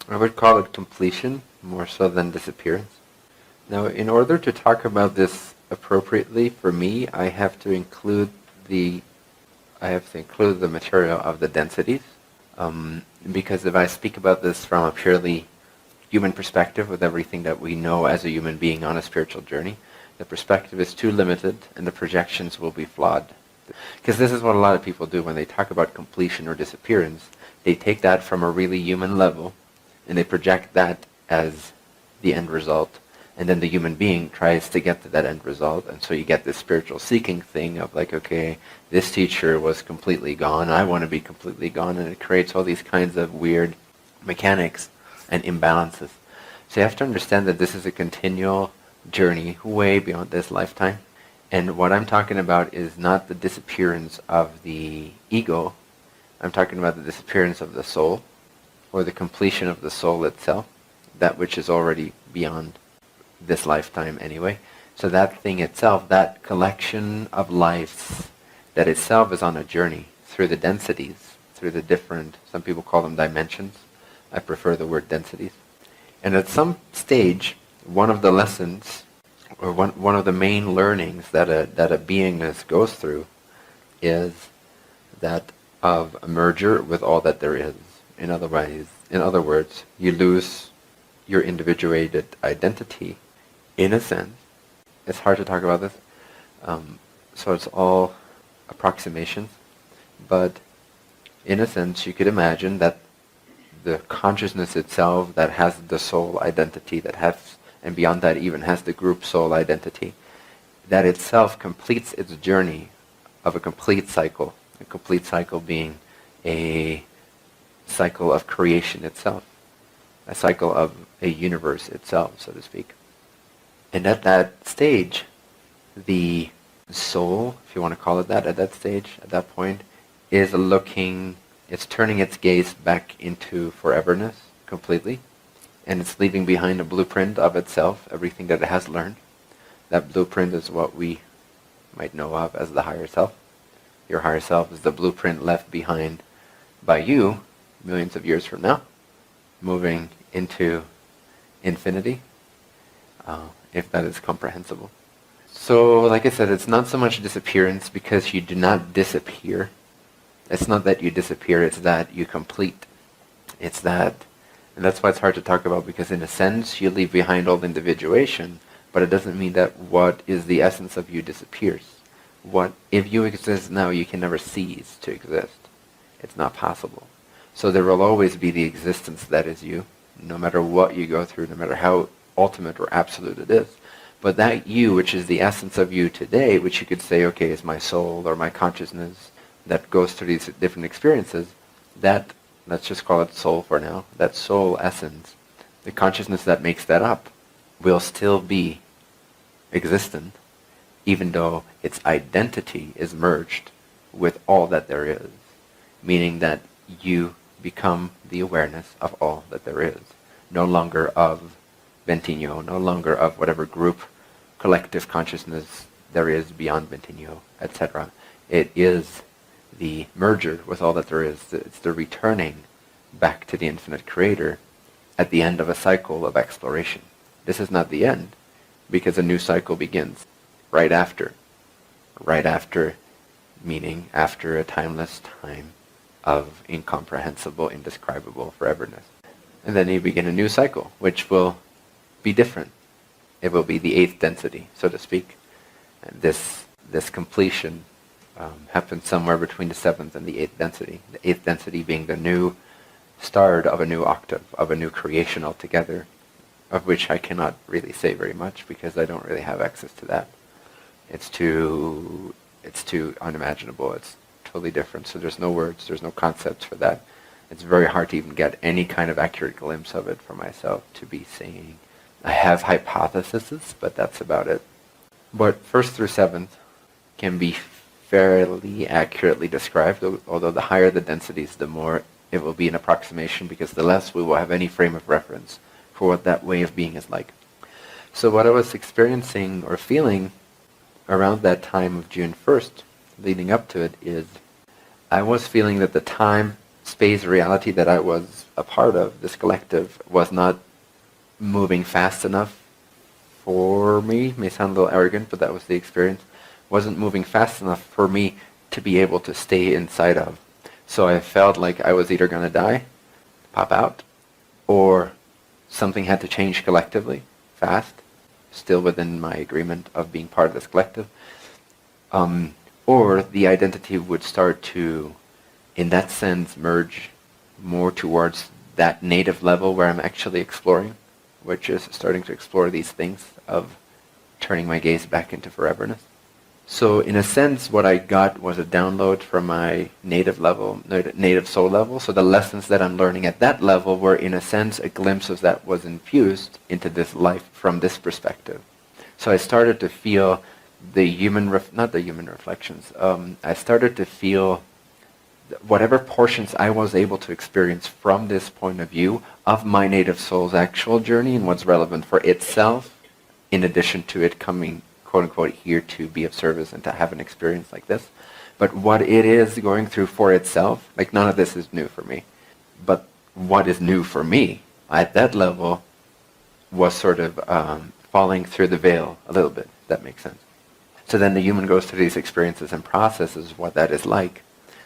I would call it completion more so than disappearance. Now, in order to talk about this appropriately, for me, I have to include the material of the densities, because if I speak about this from a purely human perspective with everything that we know as a human being on a spiritual journey, the perspective is too limited and the projections will be flawed. Because this is what a lot of people do when they talk about completion or disappearance. They take that from a really human level and they project that as the end result. And then the human being tries to get to that end result. And so you get this spiritual seeking thing of like, okay, this teacher was completely gone. I want to be completely gone. And it creates all these kinds of weird mechanics and imbalances. So you have to understand that this is a continual journey way beyond this lifetime. And what I'm talking about is not the disappearance of the ego. I'm talking about the disappearance of the soul, or the completion of the soul itself, that which is already beyond this lifetime anyway. So that thing itself, that collection of lives, that itself is on a journey through the densities, through the different, some people call them dimensions. I prefer the word densities. And at some stage, one of the lessons, or one of the main learnings that a beingness goes through is that of a merger with all that there is. In other words, you lose your individuated identity. In a sense, it's hard to talk about this, so it's all approximations, but in a sense you could imagine that the consciousness itself that has the soul identity, that has, and beyond that even has the group soul identity, that itself completes its journey of a complete cycle being a cycle of creation itself, a cycle of a universe itself, so to speak. And at that stage, the soul, if you want to call it that, at that stage, at that point, is it's turning its gaze back into foreverness completely, and it's leaving behind a blueprint of itself, everything that it has learned. That blueprint is what we might know of as the higher self. Your higher self is the blueprint left behind by you millions of years from now, moving into infinity, if that is comprehensible. So, like I said, it's not so much disappearance, because you do not disappear. It's not that you disappear, it's that you complete. It's that, and that's why it's hard to talk about, because in a sense you leave behind all individuation, but it doesn't mean that what is the essence of you disappears. If you exist now, you can never cease to exist. It's not possible. So there will always be the existence that is you, no matter what you go through, no matter how ultimate or absolute it is. But that you, which is the essence of you today, which you could say, okay, is my soul or my consciousness that goes through these different experiences, that, let's just call it soul for now, that soul essence, the consciousness that makes that up, will still be existent, even though its identity is merged with all that there is, meaning that you become the awareness of all that there is, no longer of Bentinho, no longer of whatever group, collective consciousness there is beyond Bentinho, etc. It is the merger with all that there is. It's the returning back to the infinite creator at the end of a cycle of exploration. This is not the end, because a new cycle begins right after. Right after, meaning after a timeless time of incomprehensible, indescribable foreverness. And then you begin a new cycle, which will be different. It will be the 8th density, so to speak. And this completion happens somewhere between the 7th and the 8th density. The 8th density being the new start of a new octave, of a new creation altogether, of which I cannot really say very much because I don't really have access to that. It's too unimaginable. It's totally different. So there's no words, there's no concepts for that. It's very hard to even get any kind of accurate glimpse of it for myself to be saying. I have hypotheses, but that's about it. But 1st through 7th can be fairly accurately described, although the higher the densities, the more it will be an approximation, because the less we will have any frame of reference for what that way of being is like. So what I was experiencing or feeling around that time of June 1st, leading up to it, is I was feeling that the time space reality that I was a part of, this collective, was not moving fast enough for me. May sound a little arrogant, but that was the experience. Wasn't moving fast enough for me to be able to stay inside of. So I felt like I was either going to die, pop out, or something had to change collectively, fast, still within my agreement of being part of this collective. Or the identity would start to, in that sense, merge more towards that native level where I'm actually exploring, which is starting to explore these things of turning my gaze back into foreverness. So in a sense, what I got was a download from my native level, native soul level. So the lessons that I'm learning at that level were, in a sense, a glimpse of that was infused into this life from this perspective. So I started to feel the human, not the human reflections. I started to feel whatever portions I was able to experience from this point of view of my native soul's actual journey and what's relevant for itself, in addition to it coming, quote unquote, here to be of service and to have an experience like this. But what it is going through for itself, like none of this is new for me. But what is new for me at that level was sort of falling through the veil a little bit, if that makes sense. So then the human goes through these experiences and processes what that is like.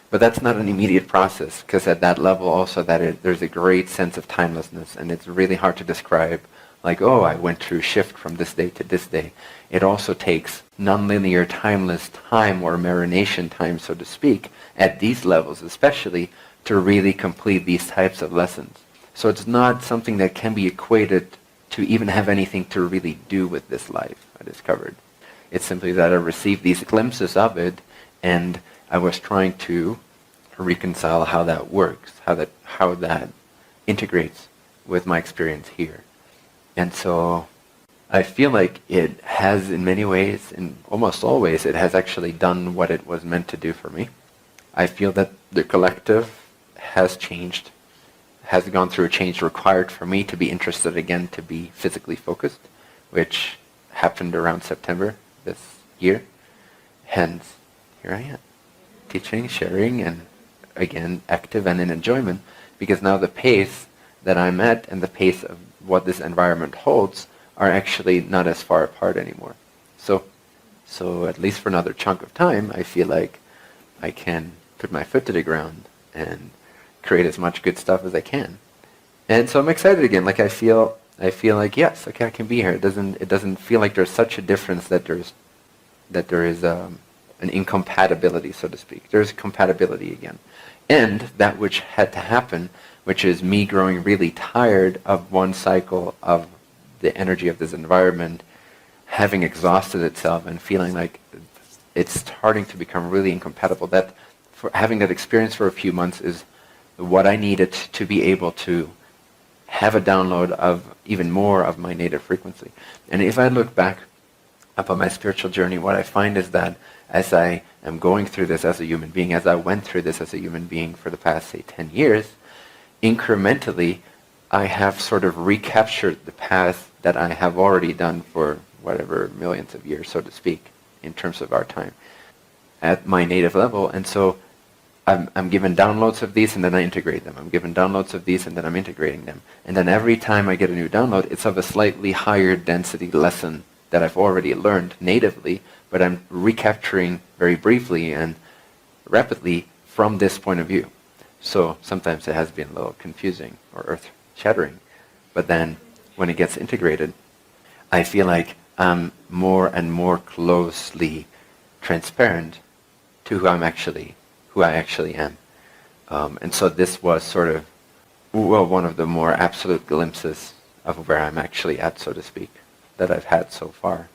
But that's not an immediate process, because at that level also there's a great sense of timelessness, and it's really hard to describe, like, oh, I went through shift from this day to this day. It also takes nonlinear timeless time, or marination time, so to speak, at these levels especially, to really complete these types of lessons. So it's not something that can be equated to even have anything to really do with this life, I discovered. It's simply that I received these glimpses of it, and I was trying to reconcile how that works, how that integrates with my experience here. And so I feel like it has, in many ways, in almost all ways, it has actually done what it was meant to do for me. I feel that the collective has changed, has gone through a change required for me to be interested again, to be physically focused, which happened around September this year. Hence, here I am, teaching, sharing, and again, active and in enjoyment, because now the pace that I'm at and the pace of what this environment holds are actually not as far apart anymore. So at least for another chunk of time, I feel like I can put my foot to the ground and create as much good stuff as I can. And so I'm excited again. Like I feel like, yes, okay, I can be here. It doesn't feel like there's such a difference that there is an incompatibility, so to speak. There's compatibility again. And that which had to happen, which is me growing really tired of one cycle of the energy of this environment, having exhausted itself and feeling like it's starting to become really incompatible. That for having that experience for a few months is what I needed to be able to have a download of even more of my native frequency. And if I look back upon my spiritual journey, what I find is that as I am going through this as a human being, as I went through this as a human being for the past, say, 10 years, incrementally, I have sort of recaptured the path that I have already done for whatever millions of years, so to speak, in terms of our time, at my native level. And so I'm given downloads of these and then I integrate them. I'm given downloads of these and then I'm integrating them. And then every time I get a new download, it's of a slightly higher density lesson that I've already learned natively, but I'm recapturing very briefly and rapidly from this point of view. So sometimes it has been a little confusing or earth-shattering, but then when it gets integrated, I feel like I'm more and more closely transparent to who I actually am. And so this was sort of, one of the more absolute glimpses of where I'm actually at, so to speak, that I've had so far.